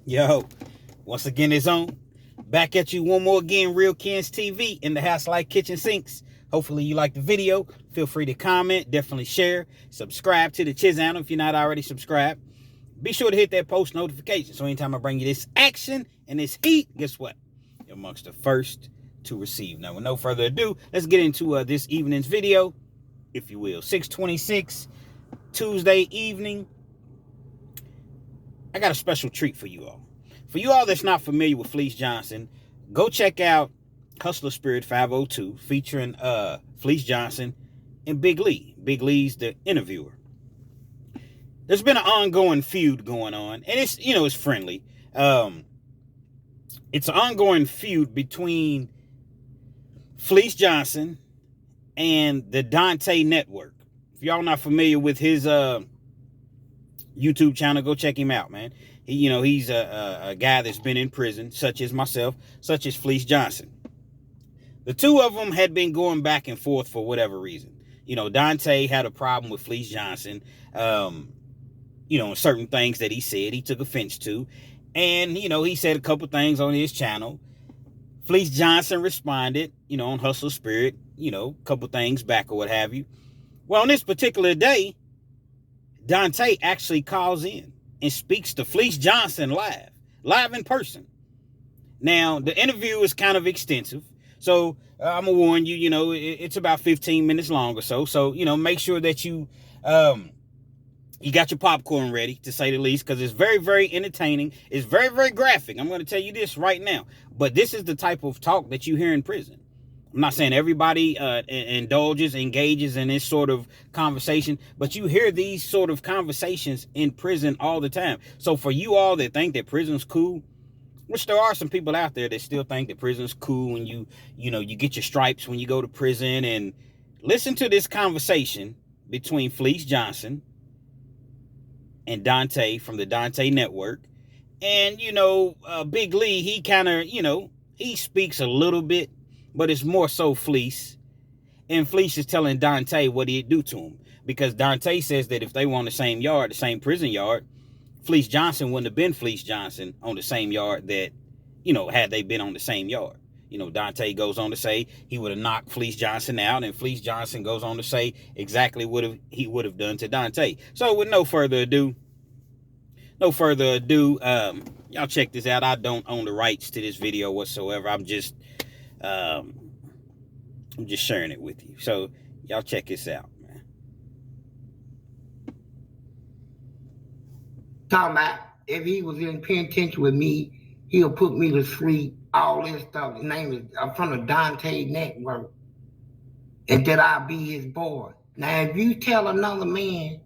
Yo, once again, it's on. Back at you one more again, Real Kens TV in the house like kitchen sinks. Hopefully you like the video. Feel free to comment, definitely share, subscribe to the channel if you're not already subscribed. Be sure to hit that post notification so anytime I bring you this action and this heat, guess what? You're amongst the first to receive. Now, with no further ado, let's get into this evening's video, if you will. 6:26, Tuesday evening. I got a special treat for you all. For you all that's not familiar with Fleece Johnson, go check out Hustler Spirit 502 featuring Fleece Johnson and Big Lee. Big Lee's the interviewer. There's been an ongoing feud going on, and it's friendly. It's an ongoing feud between Fleece Johnson and the Danta network. If y'all not familiar with his YouTube channel, go check him out, man. He's a guy that's been in prison, such as myself, such as Fleece Johnson. The two of them had been going back and forth for whatever reason. Danta had a problem with Fleece Johnson, certain things that he said he took offense to. And, he said a couple things on his channel. Fleece Johnson responded, on Hustle Spirit, a couple things back or what have you. Well, on this particular day, Dante actually calls in and speaks to Fleece Johnson live in person. Now, the interview is kind of extensive, so I'm going to warn you, it's about 15 minutes long or so. So, make sure that you got your popcorn ready, to say the least, because it's very, very entertaining. It's very, very graphic. I'm going to tell you this right now. But this is the type of talk that you hear in prison. I'm not saying everybody engages in this sort of conversation, but you hear these sort of conversations in prison all the time. So for you all that think that prison's cool, which there are some people out there that still think that prison's cool and you get your stripes when you go to prison, and listen to this conversation between Fleece Johnson and Dante from the Danta network. And, Big Lee, he kind of, he speaks a little bit, but it's more so Fleece. And Fleece is telling Dante what he'd do to him. Because Dante says that if they were on the same yard, the same prison yard, Fleece Johnson wouldn't have been Fleece Johnson on the same yard that, had they been on the same yard. Dante goes on to say he would have knocked Fleece Johnson out, and Fleece Johnson goes on to say exactly what he would have done to Dante. So with no further ado, y'all check this out. I don't own the rights to this video whatsoever. I'm just sharing it with you. So y'all check this out, man. Talking about if he was in penitentiary with me, he'll put me to sleep. All this stuff. His name is from the Dante network, and that I'll be his boy. Now, if you tell another man,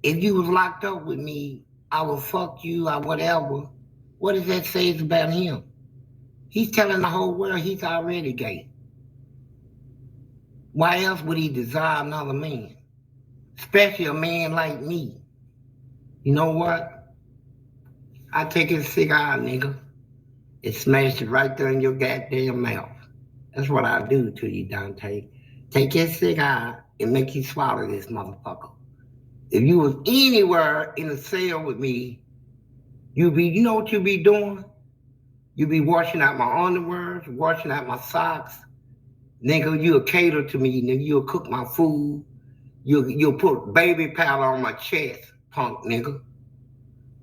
if you was locked up with me, I will fuck you or whatever, what does that say about him? He's telling the whole world he's already gay. Why else would he desire another man? Especially a man like me. You know what? I take his cigar, nigga, and smash it right there in your goddamn mouth. That's what I do to you, Dante. Take his cigar and make you swallow this motherfucker. If you was anywhere in a cell with me, you know what you be doing? You be washing out my underwear, washing out my socks. Nigga, you'll cater to me, nigga. You'll cook my food. You'll put baby powder on my chest, punk nigga.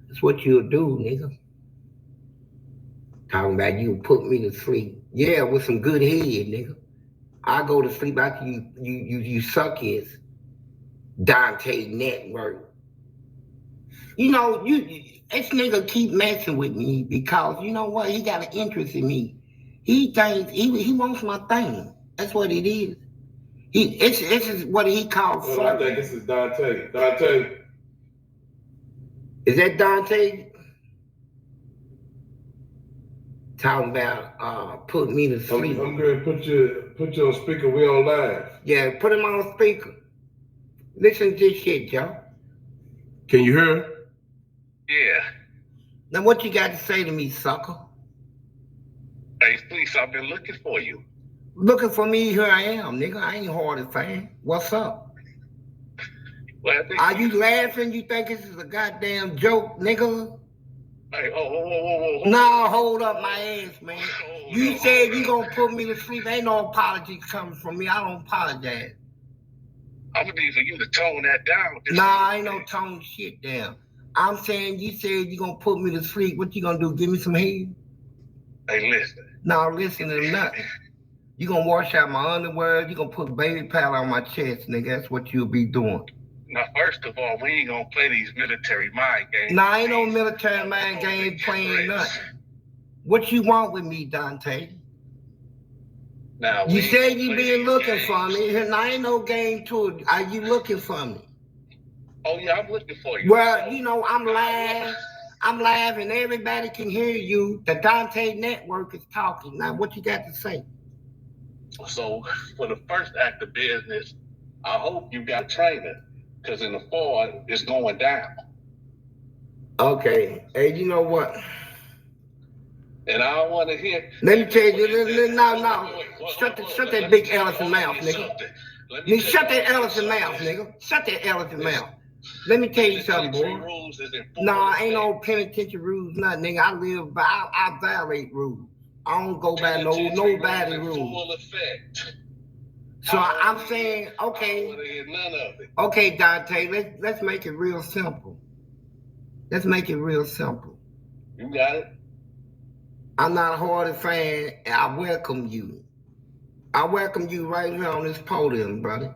That's what you'll do, nigga. Talking about you put me to sleep. Yeah, with some good head, nigga. I go to sleep after you suck his Dante network. This nigga keep messing with me because you know what? He got an interest in me. He thinks he wants my thing. That's what it is. This is what he calls. Well, I think this is Dante. Dante. Is that Dante? Talking about put me to sleep. I'm going to put you on speaker. We on live. Yeah, put him on speaker. Listen to this shit, y'all. Can you hear? Yeah. Now what you got to say to me, sucker? Hey, Fleece, I've been looking for you. Looking for me, here I am, nigga. I ain't hard as fan. What's up? Well, Are you laughing? You think this is a goddamn joke, nigga? Hey, whoa. Nah, hold up my ass, man. You said you gonna put me to sleep. Ain't no apologies coming from me. I don't apologize. I'm gonna need for you to tone that down. Nah, ain't no tone shit down. I'm saying you said you gonna put me to sleep. What you gonna do? Give me some head? Hey, listen. Nah, listen to nothing. You gonna wash out my underwear. You gonna put baby powder on my chest, nigga. That's what you'll be doing. Now, first of all, we ain't gonna play these military mind games. Nah, ain't no military mind game playing nothing. What you want with me, Dante? Now, You said you been looking for me. Now, ain't no game to it. Are you looking for me? Oh, yeah, I'm looking for you. Well, you know, I'm live. I'm live and everybody can hear you. The Dante Network is talking. Now, what you got to say? So, for the first act of business, I hope you got training. Because in the fall, it's going down. Okay. Hey, you know what? And I don't want to hear. Let me tell you, no. Shut that big elephant mouth, nigga. Shut that elephant mouth, nigga. Shut that elephant mouth. Let me tell you something, boy. Nah, ain't no penitentiary rules, nothing, nigga. I live by, I violate rules. I don't go by nobody rules. So I'm saying, okay. Okay, Dante, let's make it real simple. Let's make it real simple. You got it. I'm not a Hardy fan, and I welcome you. I welcome you right here on this podium, brother.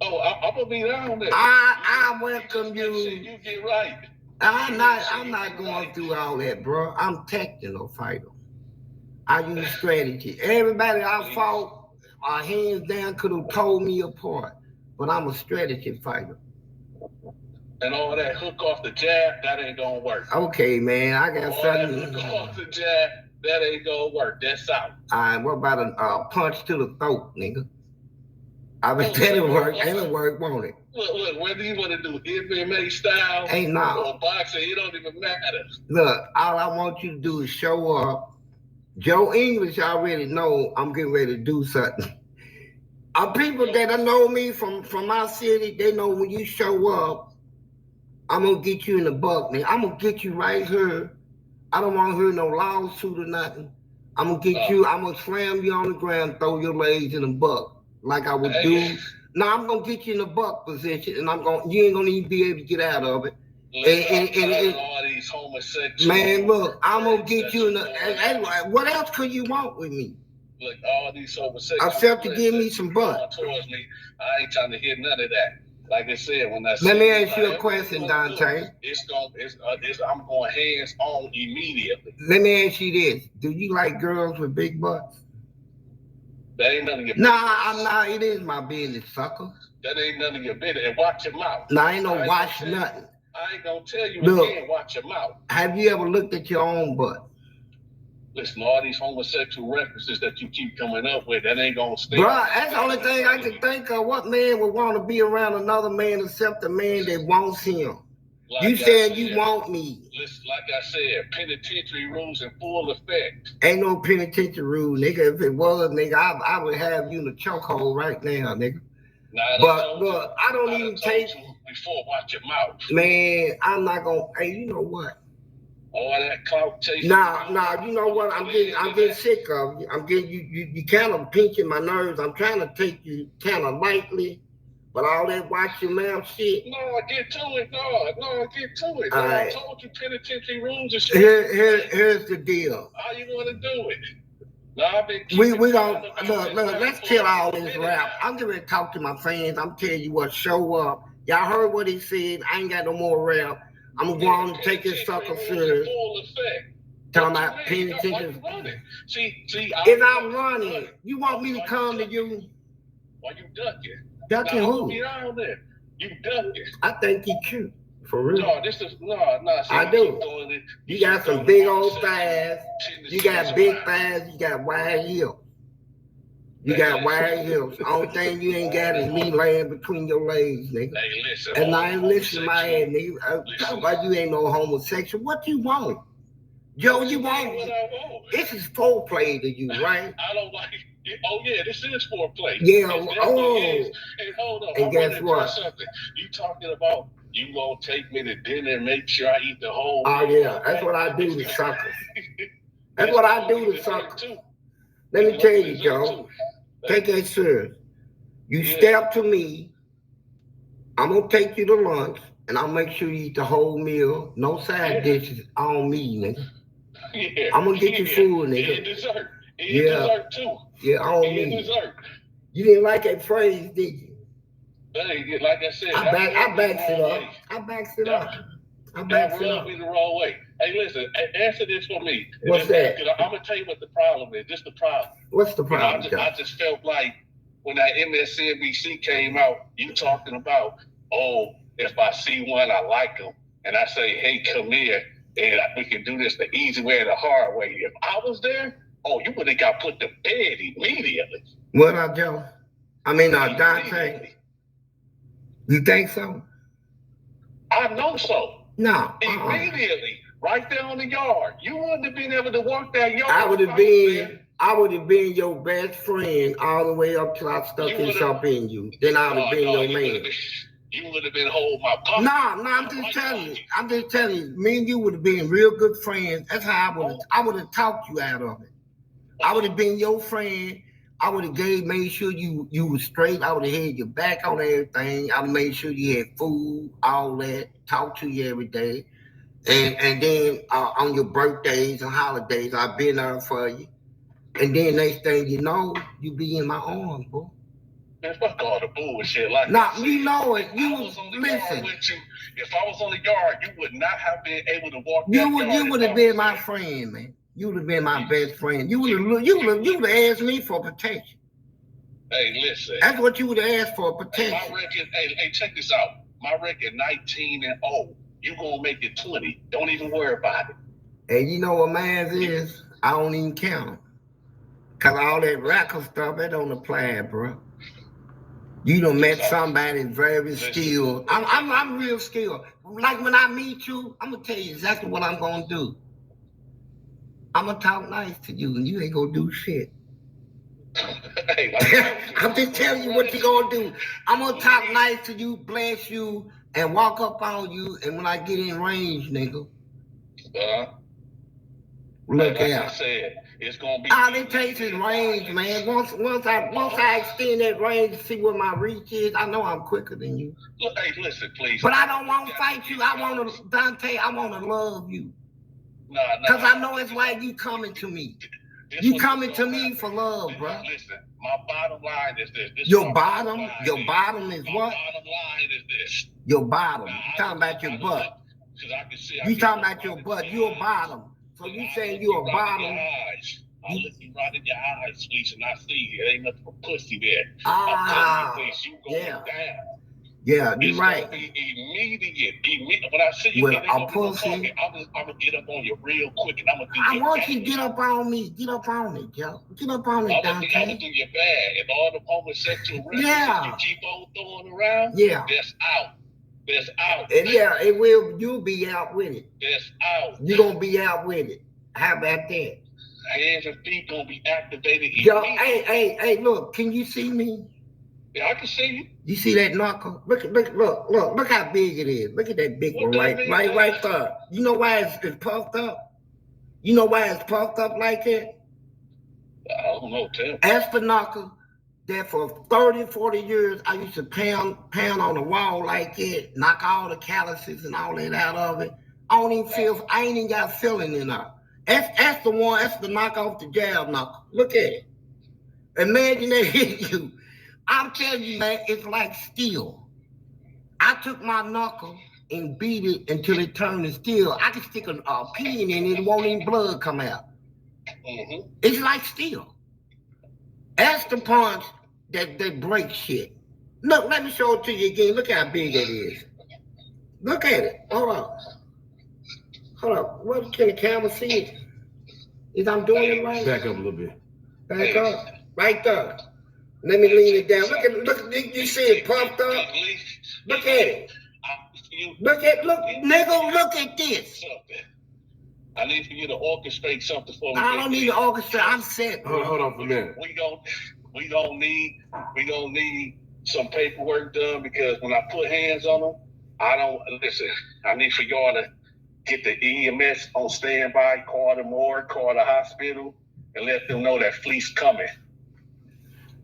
Oh, I'm gonna be down there. I welcome you. You get right. I'm not going through all that, bro. I'm technical fighter. I use strategy. Everybody I fought, hands down, could have told me apart, but I'm a strategy fighter. And all that hook off the jab, that ain't gonna work. Okay, man, I got all something. That hook off the jab, that ain't gonna work. That's out. All right, what about a punch to the throat, nigga? I bet that'll work. That'll work, won't it? Look, whether you want to do MMA style or boxing, it don't even matter. Look, all I want you to do is show up. Joe English already know I'm getting ready to do something. People that know me from my city, they know when you show up, I'm gonna get you in the buck, man. I'm gonna get you right here. I don't want to hear no lawsuit or nothing. I'm gonna get you. I'm gonna slam you on the ground, throw your legs in the buck like I would do. Now I'm gonna get you in the buck position, and you ain't gonna even be able to get out of it. And all these homosexuals. Man, look, I'm gonna get you in the. What else could you want with me? Look, all these homosexuals. Except to give me some butt. Towards me, I ain't trying to hear none of that. Like I said, when I let me ask you a question, Dante. I'm going hands on immediately. Let me ask you this: do you like girls with big butts? That ain't none of your business. I'm not. It is my business, sucker. That ain't none of your business. And watch your mouth. Nah, ain't no watch nothing. I ain't gonna tell you again, watch your mouth. Have you ever looked at your own butt? Listen, all these homosexual references that you keep coming up with, that ain't gonna stay. Bro, that's the only thing I can think of. What man would want to be around another man except a man that wants him? Like you said you want me. Listen, like I said, penitentiary rules in full effect. Ain't no penitentiary rule, nigga. If it was, nigga, I would have you in the chokehold right now, nigga. But look, I don't even take. Before, watch your mouth. Man, I'm not gonna. Hey, you know what? All that clout chasing. Nah, you know what? I'm getting sick of you. I'm getting you kind of pinching my nerves. I'm trying to take you kind of lightly, but all that watch your mouth shit. No, get to it. No, get to it. All right. I told you penitentiary rules and shit. Here's the deal. How you want to do it? No, I've been we don't look. Let's kill all this rap. I'm going to talk to my fans. I'm telling you what. Show up. Y'all heard what he said. I ain't got no more rap. I'm going to take this sucker serious. Talking about penitentiary. See, if I'm running, you want me to come to you? Why you ducking? Ducking who? You ducking. I think he cute. For real. No, this is no. I do. You got some big old thighs. You got big thighs. You got wide hips. You got wide hips. The only thing you ain't got is me laying between your legs, nigga. Hey, listen. And I ain't listen to my ass, nigga. Talk about you ain't no homosexual. What you want? Joe, you want? What I want. This is foreplay to you, right? I don't like it. Oh, yeah, this is foreplay. Yeah, And hold on. And guess what? You talking about You gonna take me to dinner and make sure I eat the whole Oh meal? yeah, that's what I do to suckers. That's what I do to dessert suckers. too. Let me You tell want you, dessert Joe. too. Take that serious. You Yeah. step to me, I'm gonna take you to lunch, and I'll make sure you eat the whole meal. No side dishes on me, nigga. Yeah. I'm gonna get you food, nigga. And dessert. And Yeah. dessert too. Yeah, on And me. dessert. You didn't like that phrase, did you? Hey, like I said, I backs it up. I backs it up. I backs it That up. rubbed me the wrong way. Hey, listen, answer this for me. What's that? I'm gonna tell you what the problem is. This the problem. What's the problem, Joe? I just felt like when that MSNBC came out, you talking about, oh, if I see one, I like them, and I say, hey, come here, and we can do this the easy way or the hard way. If I was there, oh, you would have got put to bed immediately. What up, Joe? I mean, Dante. You think so? I know so. No. Immediately, right there on the yard. You wouldn't have been able to work that yard. I would have been your best friend all the way up till I stuck this up in you. Then I would have been your man. You would have been holding my pocket. No, I'm just telling you. Me and you would have been real good friends. That's how I would have talked you out of it. I would have been your friend. I would have made sure you were straight. I would have had your back on everything. I would have made sure you had food, all that. Talk to you every day. And then on your birthdays and holidays, I've been there for you. And then next thing you know, you be in my arms, boy. Man, fuck all the bullshit. Like you know it. Listen. If I was on the yard, you would not have been able to walk. You would have been my friend, man. You would have been my best friend. You would have asked me for protection. Hey, listen. That's what you would have asked for, protection. Hey, my record. Hey, check this out. My record 19-0. You gonna make it 20. Don't even worry about it. And you know what man's is? I don't even count them. Cause all that rackle stuff, that don't apply, bro. You done met somebody very skilled. I'm real skilled. Like when I meet you, I'm gonna tell you exactly what I'm gonna do. I'm gonna talk nice to you, and you ain't gonna do shit. I'm just telling you what you gonna do. I'm gonna talk nice to you, bless you, and walk up on you. And when I get in range, nigga, look like out. I said, it's gonna be. All it takes is range, man. Once I extend that range to see what my reach is, I know I'm quicker than you. Look, hey, listen, please. But I don't want to fight you. I want to, Dante. I want to love you. Nah. Cause I know it's why you coming to me. You coming to me for love, bro. Listen, my bottom line is this. Your bottom is what? My bottom line is this. Your bottom. You talking about your butt. You talking about your butt. You're a bottom. So you saying you're a bottom. I look you right in your eyes, Fleece, and I see it ain't nothing but pussy there. You going down. Yeah, you're right. Gonna be immediate. When I see you, with a pussy, I'm gonna get up on you real quick, and I'm gonna do I want you to get up on me. Get up on it, Joe. Get up on it, Dante. I'm gonna do your bad. And all the homosexual references you keep on throwing around, that's out. That's out. And yeah, it will. You'll be out with it. That's out. You're gonna be out with it. How about that? Hands and feet gonna be activated. Yo, hey, look, can you see me? Yeah, I can see you. You see that knuckle? Look how big it is. Look at that big one right there. You know why it's puffed up? You know why it's puffed up like that? I don't know, Tim. Ask the knuckle that for 30, 40 years, I used to pound on the wall like that, knock all the calluses and all that out of it. I ain't even got feeling in there. That's the one, that's the knock off the jab knuckle. Look at it. Imagine that hit you. I'm telling you, man, it's like steel. I took my knuckle and beat it until it turned to steel. I can stick a pin in it, it won't even blood come out. Mm-hmm. It's like steel. That's the punch that they break shit. Look, let me show it to you again. Look how big it is. Look at it. Hold up. What can the camera see it? Is I'm doing it right? Back up a little bit. Back up. Right there. Let me lean it down. Look, you see it pumped up? Look at it. Look, nigga, look at this. I need for you to orchestrate something for me. I don't need to orchestrate. I'm set. Hold on for a minute. We gonna need some paperwork done because when I put hands on them, I don't listen. I need for y'all to get the EMS on standby, call the morgue, call the hospital, and let them know that Fleece coming.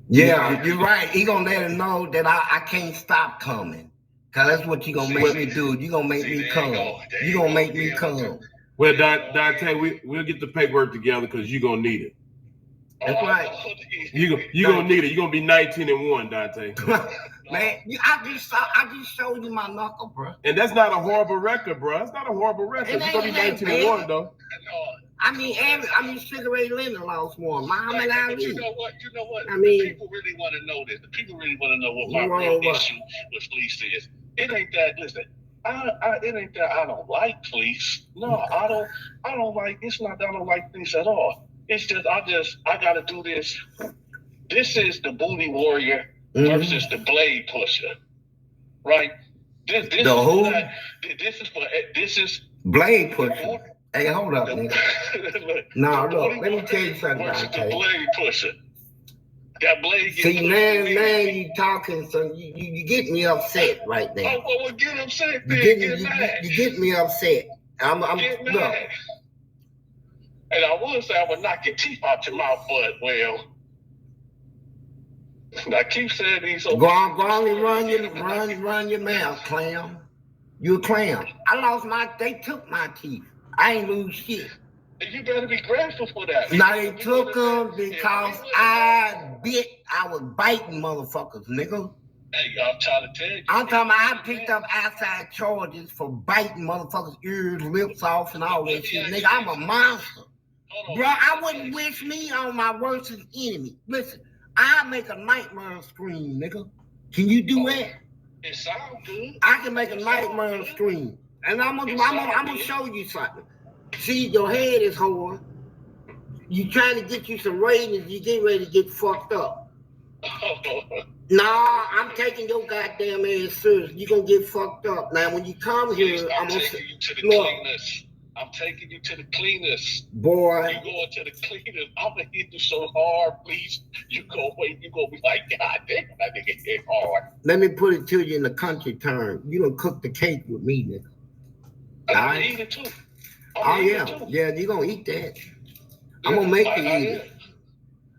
Yeah, you're right. He gonna let him know that I can't stop coming. Cause that's what you gonna make me do. You gonna make me come. You gonna make me come. Well, Dante, we'll get the paperwork together because you're gonna need it. That's right. You gonna need it. You're gonna be 19-1, Dante. Man, I just showed you my knuckle, bro. And that's not a horrible record, bro. That's not a horrible record. You're gonna be 19-1 though. I mean, cigarette Leonard lost one. Muhammad Ali. But you know what? I mean, the people really want to know this. The people really want to know what my real issue with Fleece is. It ain't that. Listen, it ain't that I don't like Fleece. No, I don't like. It's not that I don't like Fleece at all. It's just I gotta do this. This is the booty warrior versus the blade pusher, right? This is blade pusher. Hey, hold up, nigga. No, look, let me tell you something, Dante. The blade pusher. That blade. See, now you talking, so you get me upset right now. Oh, well, get upset. You get me upset. I'm get mad. Look. And I would say I would knock your teeth out your mouth, but well, I keep saying these. Go on and run your mouth, clam. You a clam. They took my teeth. I ain't lose shit. You better be grateful for that. Now they took them because I was biting motherfuckers, nigga. Hey, I'm trying to tell you. I'm talking about I picked up outside charges for biting motherfuckers' ears, lips off, and all that shit. Nigga, I'm a monster. Bro, I wouldn't wish me on my worst enemy. Listen, I make a nightmare scream, nigga. Can you do that? It sounds good. I can make a nightmare scream. And I'm gonna show you something. See, your head is whore. You trying to get you some ratings, you get ready to get fucked up. Nah, I'm taking your goddamn ass serious. You gonna get fucked up. Now when you come here, I'm taking you to the cleaners. I'm taking you to the cleaners. Boy. You going to the cleaners. I'm gonna hit you so hard, please. You gonna be like, God damn, that nigga hit hard. Let me put it to you in the country term. You done cook the cake with me, nigga. I'm gonna eat it too. Yeah, you gonna eat that. I'm gonna make you eat it.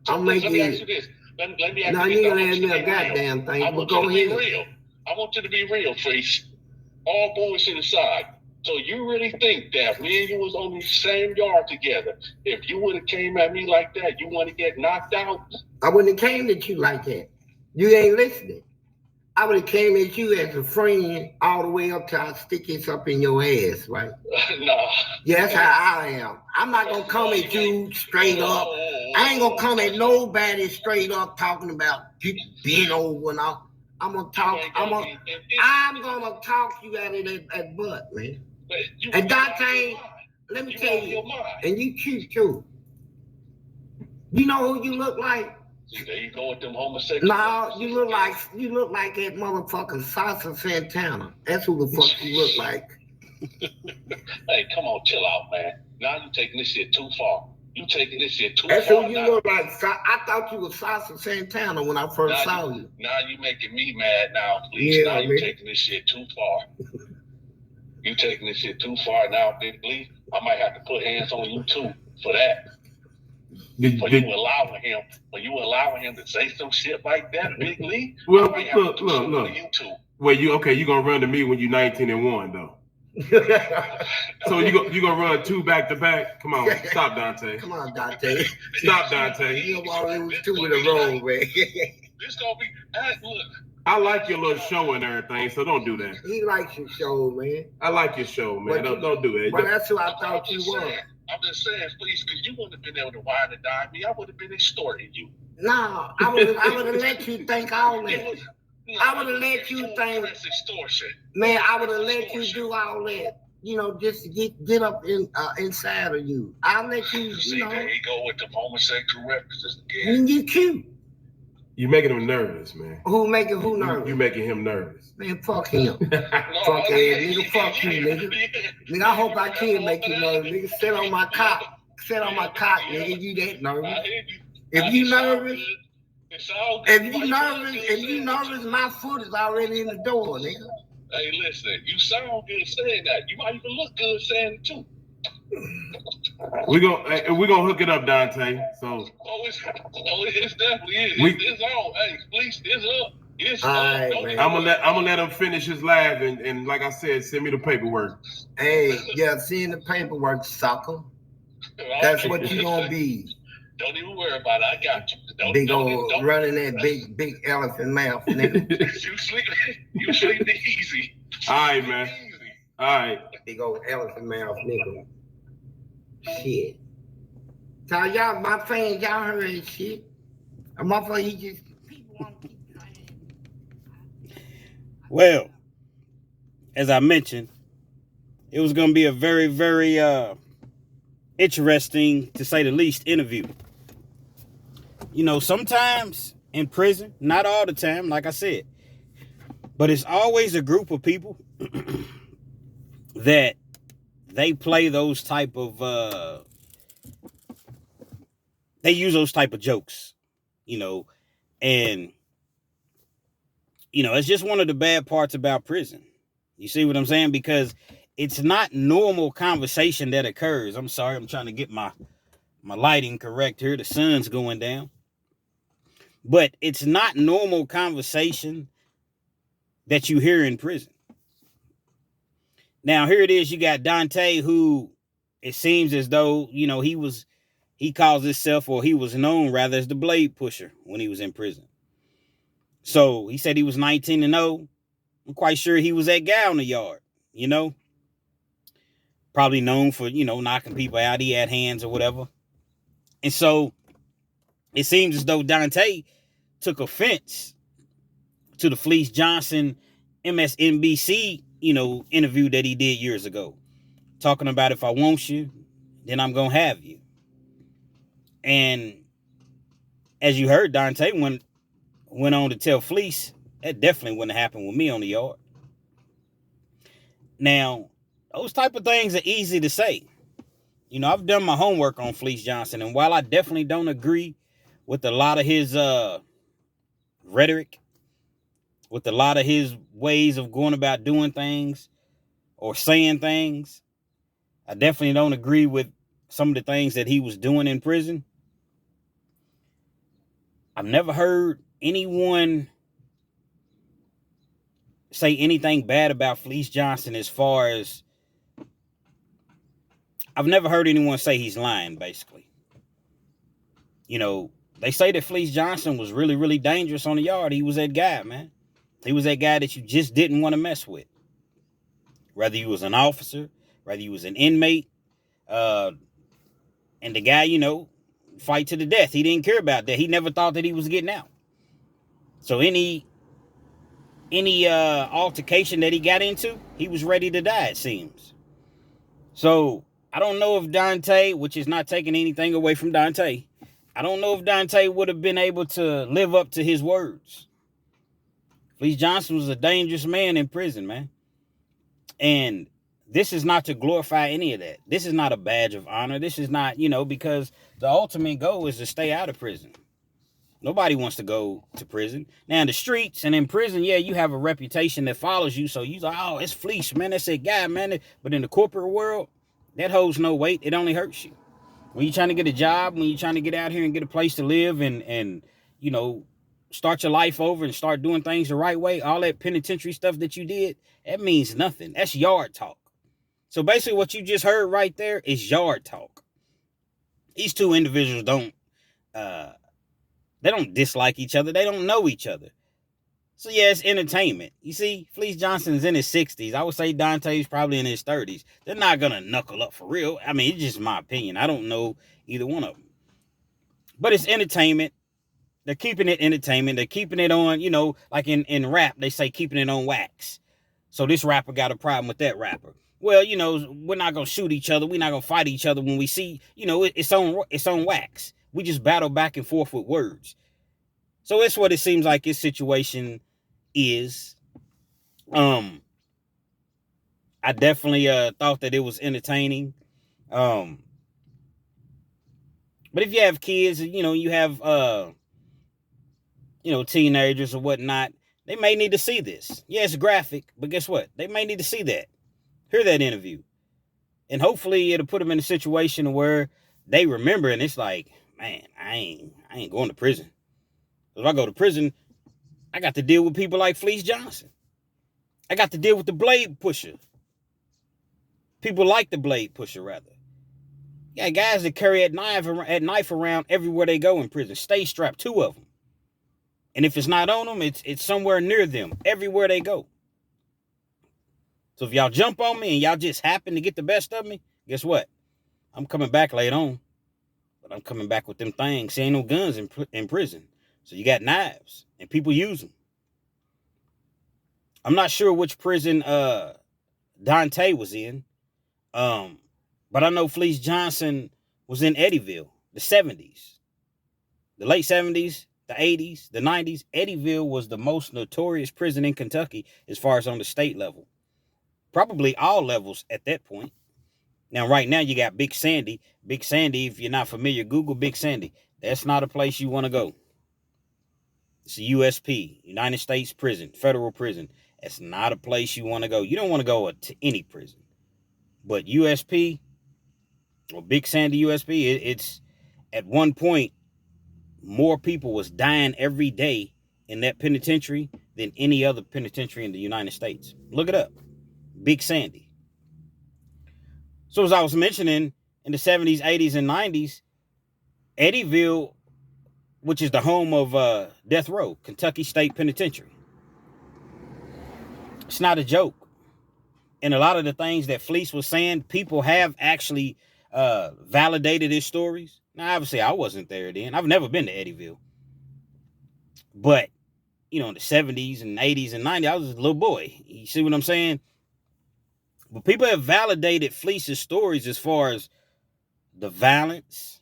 I'm gonna make you eat it. Let me ask no, you you gonna ask me a goddamn thing. I want you to be real. I want you to be real, Fleece. All bullshit aside. So you really think that me and you was on the same yard together? If you would have came at me like that, you want to get knocked out? I wouldn't have came at you like that. You ain't listening. I would have came at you as a friend all the way up till I stick this up in your ass, right? Nah. Yeah, that's how I am. I'm not gonna come at you straight up. I ain't gonna come at nobody straight up talking about people being over and all. I'm gonna talk you out of that butt, man. And Dante, let me tell you, and you cute too. You know who you look like? See, there you go with them homosexuals. No, you look like that motherfucking Salsa Santana. That's who the fuck you look like. Hey, come on, chill out, man. Now you taking this shit too far. That's who you look like. I thought you was Salsa Santana when I first saw you. Now you making me mad now, please. Yeah, now you taking this shit too far. You taking this shit too far now, Big Lee. I might have to put hands on you too for that. For you allowing him to say some shit like that, Big Lee? Well, look. Well, you gonna run to me when you 19-1 though. So you gonna run 2 back to back? Come on, stop, Dante. Come on, Dante. Stop, Dante. You already was 2 in a row, man. This gonna be look. I like your little show and everything, so don't do that. He likes your show, man. I like your show, man. Don't do that. But that's who I thought you were. I'm just saying, please, because you wouldn't have been able to wine and dine me. I would have been extorting you. No, I would have let you think all that. I would have let you think. That's extortion. Man, I would have let you do all that. You know, just to get up inside of you. I'll let you. See, there you go with the homosexual references again. You cute. You making him nervous, man. Who making who nervous? You making him nervous. Man, fuck him. Fuck ass nigga. Fuck you, nigga. Nigga, I hope I can make you nervous. Nigga, sit on my cock. Sit on my cock, nigga. You that nervous? If you nervous, if you nervous, my foot is already in the door, nigga. Hey, listen, you sound good saying that. You might even look good saying it too. We're gonna hook it up, Dante. So it's definitely it's on. Hey, Fleece, it's up. It's up. Right, I'm gonna let him finish his laugh and like I said, send me the paperwork. Hey, yeah, seeing the paperwork, sucker. That's what you gonna be. Don't even worry about it. I got you. Big old running that big elephant mouth, nigga. you sleep easy. All right, man. All right. Big old elephant mouth, nigga. Shit. So y'all, my fans, y'all heard that shit. A motherfucker, he just people want to keep saying. Well, as I mentioned, it was going to be a very, very interesting, to say the least, interview. You know, sometimes in prison, not all the time, like I said, but it's always a group of people that they play those type of, they use those type of jokes, you know, and, you know, it's just one of the bad parts about prison. You see what I'm saying? Because it's not normal conversation that occurs. I'm sorry, I'm trying to get my lighting correct here. The sun's going down. But it's not normal conversation that you hear in prison. Now, here it is. You got Danta, who it seems as though, you know, he calls himself, or he was known rather, as the blade pusher when he was in prison. So he said he was 19-0. I'm quite sure he was that guy on the yard, you know. Probably known for, you know, knocking people out. He had hands or whatever. And so it seems as though Danta took offense to the Fleece Johnson MSNBC, you know, interview that he did years ago, talking about, if I want you, then I'm gonna have you. And as you heard, Danta went on to tell Fleece, that definitely wouldn't happen with me on the yard. Now, those type of things are easy to say. You know, I've done my homework on Fleece Johnson, and while I definitely don't agree with a lot of his rhetoric, with a lot of his ways of going about doing things or saying things, I definitely don't agree with some of the things that he was doing in prison. I've never heard anyone say anything bad about Fleece Johnson, as far as I've never heard anyone say he's lying, basically. You know, they say that Fleece Johnson was really, really dangerous on the yard. He was that guy, man. He was that guy that you just didn't want to mess with. Whether you was an officer, whether you was an inmate, and the guy, you know, fight to the death. He didn't care about that. He never thought that he was getting out. So any altercation that he got into, he was ready to die, it seems. So I don't know if Danta, which is not taking anything away from Danta, I don't know if Danta would have been able to live up to his words. Fleece Johnson was a dangerous man in prison, man. And this is not to glorify any of that. This is not a badge of honor. This is not, you know, because the ultimate goal is to stay out of prison. Nobody wants to go to prison. Now, in the streets and in prison, yeah, you have a reputation that follows you. So you're like, oh, it's Fleece, man. That's that guy, man. But in the corporate world, that holds no weight. It only hurts you. When you're trying to get a job, when you're trying to get out here and get a place to live and you know, start your life over and start doing things the right way, all that penitentiary stuff that you did, that means nothing. That's yard talk. So basically what you just heard right there is yard talk. These two individuals don't dislike each other. They don't know each other. So yeah, it's entertainment. You see, Fleece Johnson is in his 60s. I would say Dante's probably in his 30s. They're not going to knuckle up for real. I mean, it's just my opinion. I don't know either one of them. But it's entertainment. They're keeping it entertainment. They're keeping it on, you know, like in rap, they say keeping it on wax. So this rapper got a problem with that rapper. Well, you know, we're not going to shoot each other. We're not going to fight each other when we see, you know, it's on wax. We just battle back and forth with words. So it's what it seems like this situation is. I definitely thought that it was entertaining. But if you have kids, you know, you have you know, teenagers or whatnot, They may need to see this. Yeah, it's graphic, but guess what? They may need to see that. Hear that interview. And hopefully it'll put them in a situation where they remember, and it's like, man, I ain't going to prison. If I go to prison, I got to deal with people like Fleece Johnson. I got to deal with the blade pusher. People like the blade pusher, rather. Yeah, guys that carry a knife around everywhere they go in prison. Stay strapped, 2 of them. And if it's not on them, it's somewhere near them, everywhere they go. So if y'all jump on me and y'all just happen to get the best of me, guess what? I'm coming back later on. But I'm coming back with them things. See, ain't no guns in prison. So you got knives, and people use them. I'm not sure which prison Danta was in. But I know Fleece Johnson was in Eddyville, the 70s. The late 70s, the 80s, the 90s. Eddyville was the most notorious prison in Kentucky as far as on the state level. Probably all levels at that point. Now, right now, you got Big Sandy. Big Sandy, if you're not familiar, Google Big Sandy. That's not a place you want to go. It's a USP, United States Prison, federal prison. That's not a place you want to go. You don't want to go to any prison. But USP, or Big Sandy USP, it's at one point, more people was dying every day in that penitentiary than any other penitentiary in the United States. Look it up. Big Sandy. So as I was mentioning, in the 70s, 80s, and 90s, Eddyville, which is the home of Death Row, Kentucky State Penitentiary. It's not a joke. And a lot of the things that Fleece was saying, people have actually validated his stories. Now, obviously, I wasn't there then. I've never been to Eddyville. But, you know, in the 70s and 80s and 90s, I was a little boy. You see what I'm saying? But people have validated Fleece's stories as far as the violence,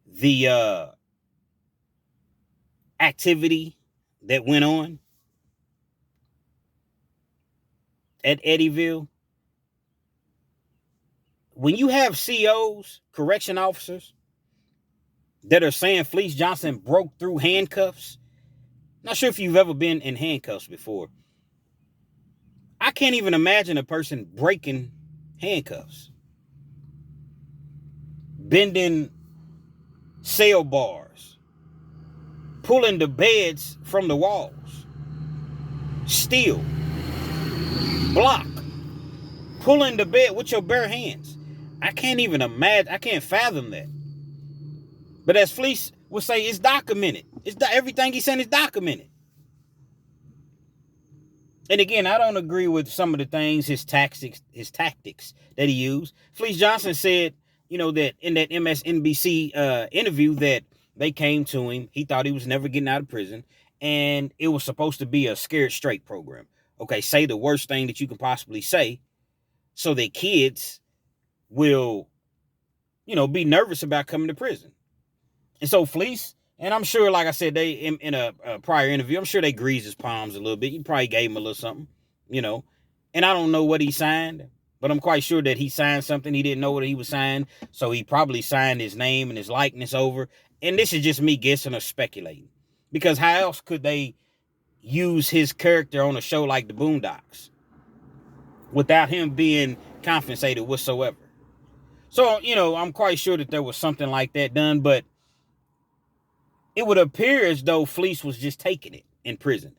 the activity that went on at Eddyville. When you have COs, correction officers, that are saying Fleece Johnson broke through handcuffs, not sure if you've ever been in handcuffs before. I can't even imagine a person breaking handcuffs, bending cell bars, pulling the beds from the walls, steal, block, pulling the bed with your bare hands. I can't even imagine. I can't fathom that. But as Fleece would say, it's documented. Everything he's saying is documented. And again, I don't agree with some of the things, his tactics that he used. Fleece Johnson said, you know, that in that MSNBC interview that they came to him, he thought he was never getting out of prison, and it was supposed to be a scared straight program. Okay, say the worst thing that you can possibly say so that kids will, you know, be nervous about coming to prison. And so Fleece, and I'm sure, like I said, they in a prior interview, I'm sure they greased his palms a little bit. You probably gave him a little something, you know. And I don't know what he signed, but I'm quite sure that he signed something. He didn't know what he was signing, so he probably signed his name and his likeness over. And this is just me guessing or speculating, because how else could they use his character on a show like the Boondocks without him being compensated whatsoever? So, you know, I'm quite sure that there was something like that done, but it would appear as though Fleece was just taking it in prison.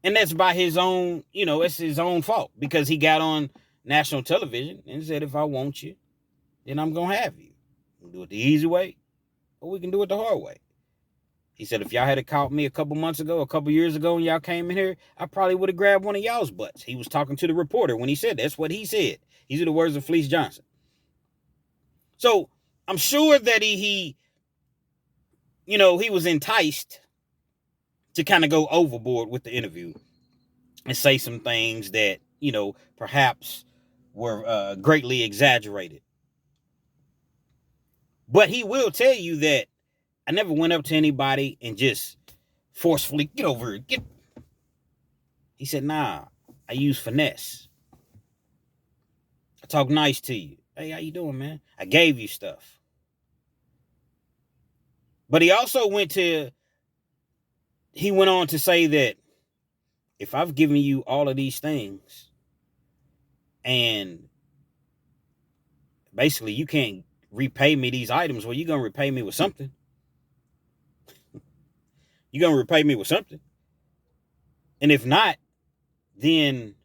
And that's by his own, you know, it's his own fault, because he got on national television and said, if I want you, then I'm going to have you. We'll do it the easy way, or we can do it the hard way. He said, if y'all had caught me a couple months ago, a couple years ago, and y'all came in here, I probably would have grabbed one of y'all's butts. He was talking to the reporter when he said that's what he said. These are the words of Fleece Johnson. So I'm sure that he you know, he was enticed to kind of go overboard with the interview and say some things that, you know, perhaps were greatly exaggerated. But he will tell you that I never went up to anybody and just forcefully, get over it, get. He said, nah, I use finesse. I talk nice to you. Hey, how you doing, man? I gave you stuff. But he also went on to say that if I've given you all of these things and basically you can't repay me these items, well, you're going to repay me with something. You're going to repay me with something. And if not, then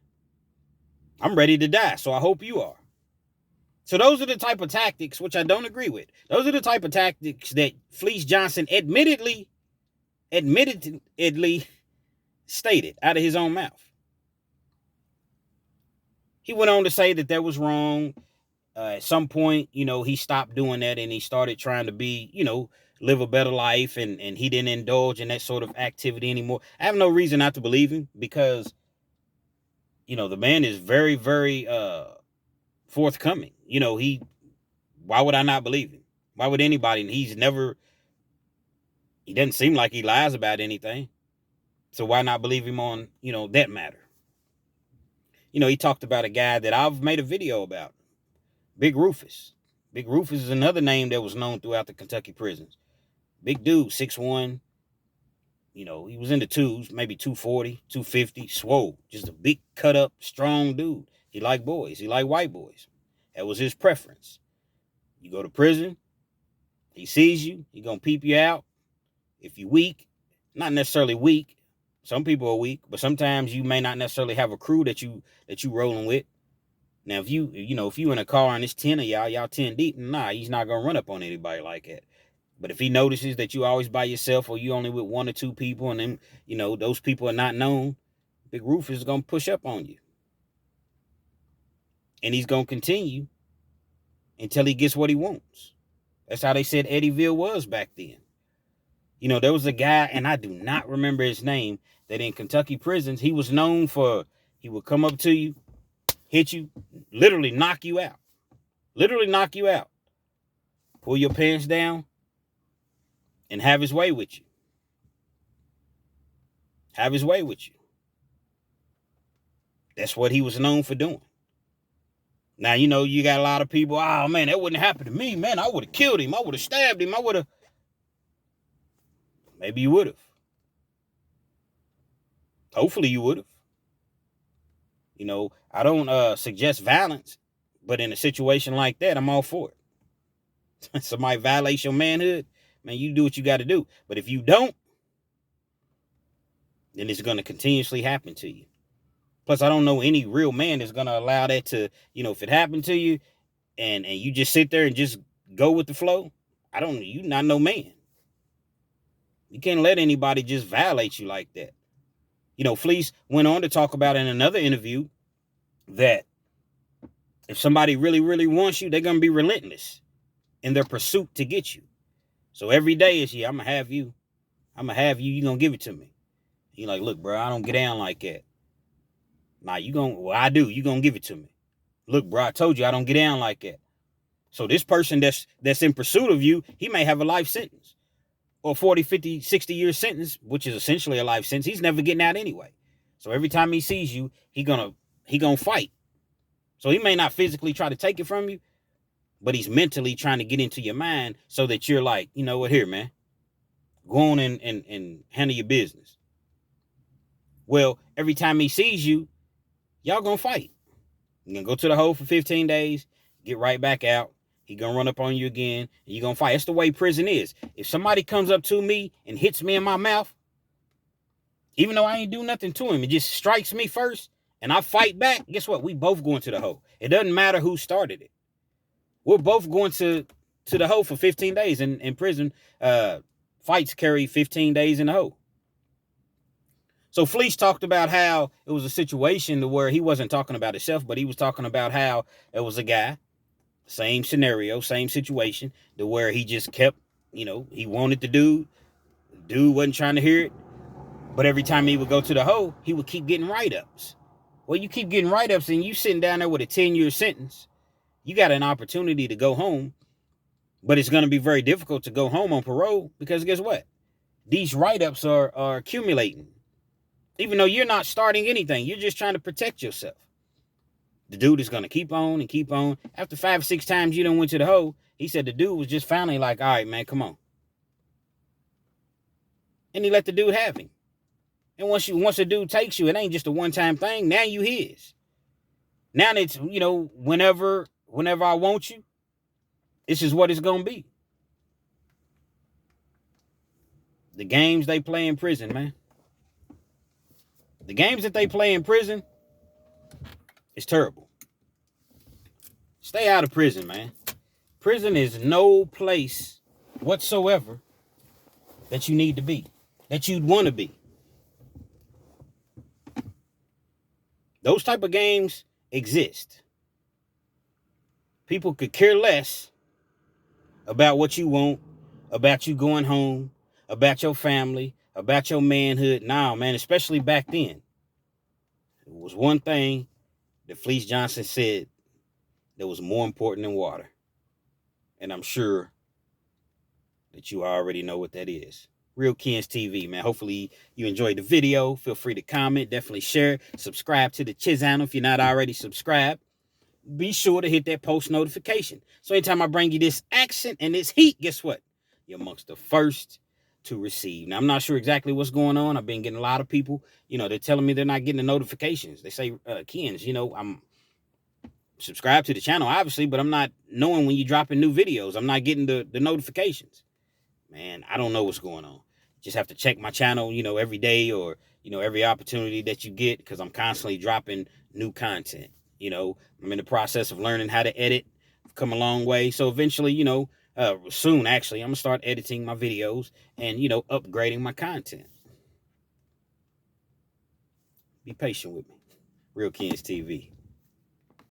I'm ready to die. So I hope you are. So those are the type of tactics, which I don't agree with. Those are the type of tactics that Fleece Johnson admittedly stated out of his own mouth. He went on to say that that was wrong. At some point, he stopped doing that and he started trying to be, live a better life, and he didn't indulge in that sort of activity anymore. I have no reason not to believe him because, the man is very, very forthcoming. Why would I not believe him? Why would anybody? He doesn't seem like he lies about anything. So why not believe him on, that matter? He talked about a guy that I've made a video about, Big Rufus. Big Rufus is another name that was known throughout the Kentucky prisons. Big dude, 6'1". He was in the twos, maybe 240, 250, swole. Just a big, cut up, strong dude. He liked boys. He liked white boys. That was his preference. You go to prison, he sees you, he gonna peep you out. If you weak, not necessarily weak. Some people are weak, but sometimes you may not necessarily have a crew that you rolling with. Now, if you in a car and it's 10 of y'all 10 deep, he's not gonna run up on anybody like that. But if he notices that you always by yourself or you only with one or two people and then, those people are not known, Big Rufus is gonna push up on you. And he's gonna continue until he gets what he wants. That's how they said Eddyville was back then. There was a guy, and I do not remember his name, that in Kentucky prisons, he was known for, he would come up to you, hit you, literally knock you out. Pull your pants down and have his way with you. That's what he was known for doing. Now, you got a lot of people, oh, man, that wouldn't happen to me, man. I would have killed him. I would have stabbed him. Maybe you would have. Hopefully you would have. I don't suggest violence, but in a situation like that, I'm all for it. Somebody violates your manhood, man, you do what you got to do. But if you don't, then it's going to continuously happen to you. Plus, I don't know any real man that's going to allow that to, if it happened to you and you just sit there and just go with the flow, you're not no man. You can't let anybody just violate you like that. Fleece went on to talk about in another interview that if somebody really, really wants you, they're going to be relentless in their pursuit to get you. So every day is, I'm going to have you. You're going to give it to me. You're like, look, bro, I don't get down like that. Nah, I do. You're going to give it to me. Look, bro, I told you I don't get down like that. So this person that's in pursuit of you, he may have a life sentence or 40, 50, 60-year sentence, which is essentially a life sentence. He's never getting out anyway. So every time he sees you, he gonna fight. So he may not physically try to take it from you, but he's mentally trying to get into your mind so that you're like, you know what, here, man, go on and handle your business. Well, every time he sees you, y'all gonna fight. You're gonna go to the hole for 15 days, get right back out. He gonna run up on you again, and you're gonna fight. That's the way prison is. If somebody comes up to me and hits me in my mouth, even though I ain't do nothing to him, it just strikes me first, and I fight back, guess what? We both going to the hole. It doesn't matter who started it. We're both going to the hole for 15 days. In prison, fights carry 15 days in the hole. So Fleece talked about how it was a situation to where he wasn't talking about himself, but he was talking about how there was a guy, same scenario, same situation, to where he just kept, he wanted the dude. The dude wasn't trying to hear it. But every time he would go to the hole, he would keep getting write-ups. Well, you keep getting write-ups and you sitting down there with a 10-year sentence. You got an opportunity to go home, but it's going to be very difficult to go home on parole because guess what? These write-ups are accumulating. Even though you're not starting anything, you're just trying to protect yourself. The dude is going to keep on and keep on. After 5 or 6 times you done went to the hole, he said the dude was just finally like, all right, man, come on. And he let the dude have him. And once a dude takes you, it ain't just a one-time thing. Now you his. Now it's, you know, whenever I want you, this is what it's gonna be. The games they play in prison, man. The games that they play in prison is terrible. Stay out of prison, man. Prison is no place whatsoever that you need to be, that you'd want to be. Those type of games exist. People could care less about what you want, about you going home, about your family, about your manhood. Nah, man, especially back then. It was one thing that Fleece Johnson said that was more important than water. And I'm sure that you already know what that is. Real Kens TV, man. Hopefully you enjoyed the video. Feel free to comment. Definitely share. Subscribe to the channel if you're not already subscribed. Be sure to hit that post notification. So anytime I bring you this action and this heat, guess what? You're amongst the first to receive. Now, I'm not sure exactly what's going on. I've been getting a lot of people, you know, they're telling me they're not getting the notifications. They say, Kens, you know, I'm subscribed to the channel, obviously, but I'm not knowing when you're dropping new videos. I'm not getting the notifications. Man, I don't know what's going on. Just have to check my channel, you know, every day or, you know, every opportunity that you get, because I'm constantly dropping new content. You know, I'm in the process of learning how to edit. I've come a long way. So eventually, you know, soon, actually, I'm going to start editing my videos and, you know, upgrading my content. Be patient with me. Real Kens TV.